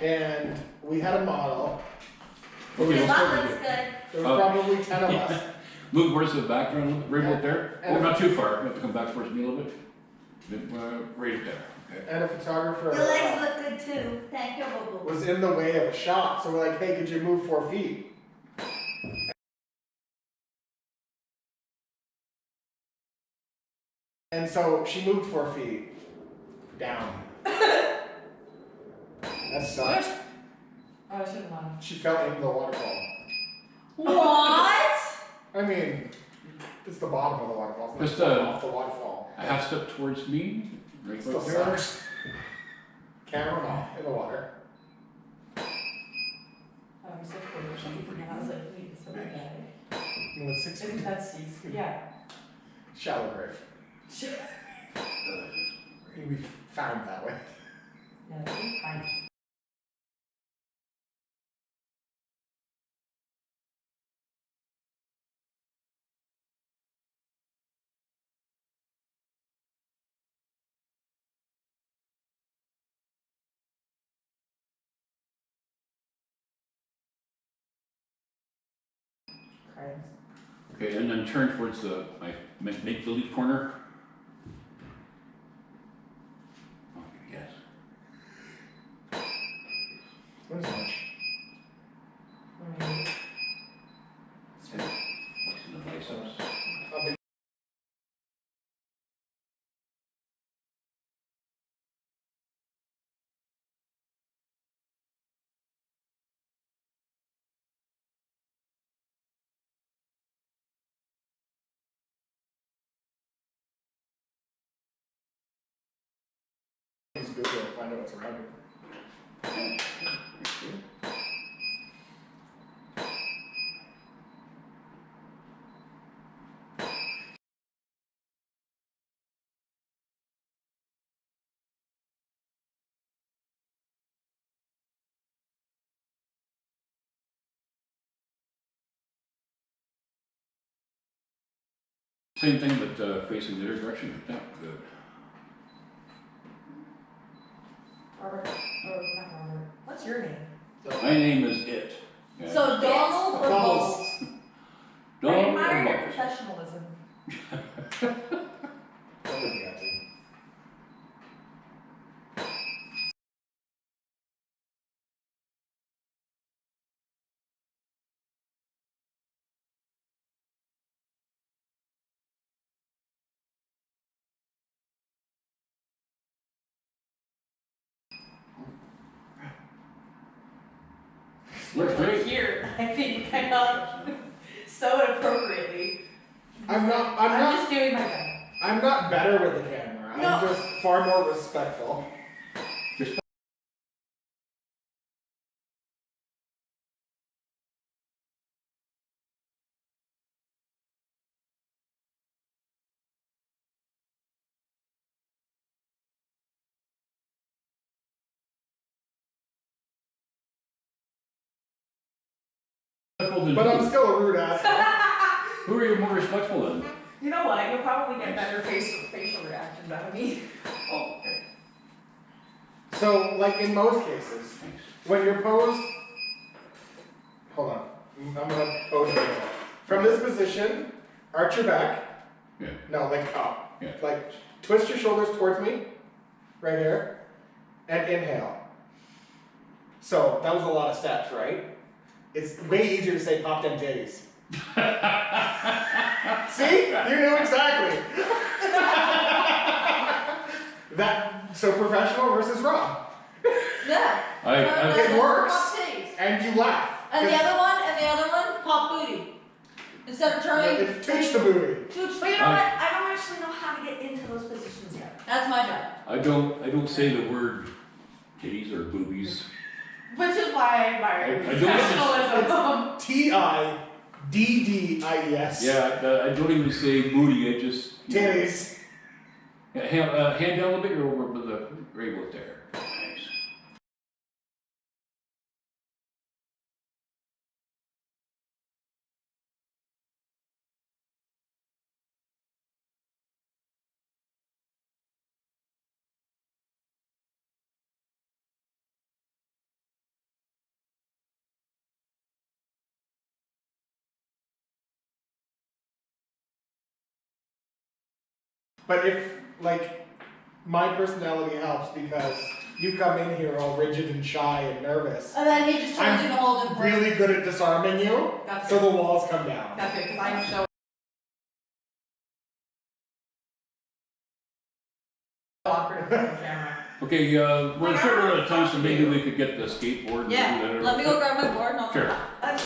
and we had a model. Okay, That looks good. There were probably 10 of us. Move towards the background, right about there. And Oh, not too far. You have to come back towards me a little bit. Right there. Okay. And a photographer Your legs look good too. Thank you, Boo Boo. was in the way of a shot, so we're like, hey, could you move 4 feet? And so she moved 4 feet down. That sucked. Oh, I shouldn't have. She fell into the waterfall. What? I mean, it's the bottom of the waterfall. It's Just, not off the waterfall. A half step towards me. Right Still about there. sucks. Camera off in the water. Oh, I'm so cool. I was like, wait, it's so bad. You went 6 Isn't feet. that Steve's? Yeah. Shallow grave. You'd be found that way. Yeah, that's fine. Crimes. Okay, and then turn towards the my make-believe corner. Okay, yes. What is that? What's in the biceps? A big Use Google to find out what's around here. Same thing, but facing the other direction like that. Good. Robert, or not Robert. What's your name? My name is It. Yeah. So Donald or Bubbles. Bubbles? I Donald admire your Bubbles. professionalism. Somebody's got to. Looks great. Here, I think I got so inappropriately. I'm I'm not just doing my job. I'm not better with the camera. No. I'm just far more respectful. But I'm still a rude ass. Who are you more respectful than? You know what? You'll probably get better facial reactions out of me. Oh, okay. So, like in most cases, Thanks. when you're posed, hold on, I'm gonna pose it. From this position, arch your back. Yeah. No, like up. Yeah. Like twist your shoulders towards me, right here, and inhale. So that was a lot of steps, right? It's way easier to say pop them titties. See? You knew exactly. So professional versus raw. Yeah. It works. Pop titties. And you laugh. And the other one, pop booty. Instead of trying It touch the booty. Tooch. But you know what? I don't actually know how to get into those positions yet. That's my job. I don't say the word titties or boobies. Which is why I admire your I don't professionalism. T-I-D-D-I-E-S. Yeah, I don't even say booty. I just Titties. Yeah, hand down a little bit. You're over with the right about there. But if, like, my personality helps because you come in here all rigid and shy and nervous. And then he just turns I'm into a whole different person. Really good at disarming you, That's so good. the walls come down. That's good, because I'm so awkward in front of the camera. Okay, we're sure out of time, so maybe we could get the skateboard and do Yeah, that. let me go grab my board and I'll Sure. come back.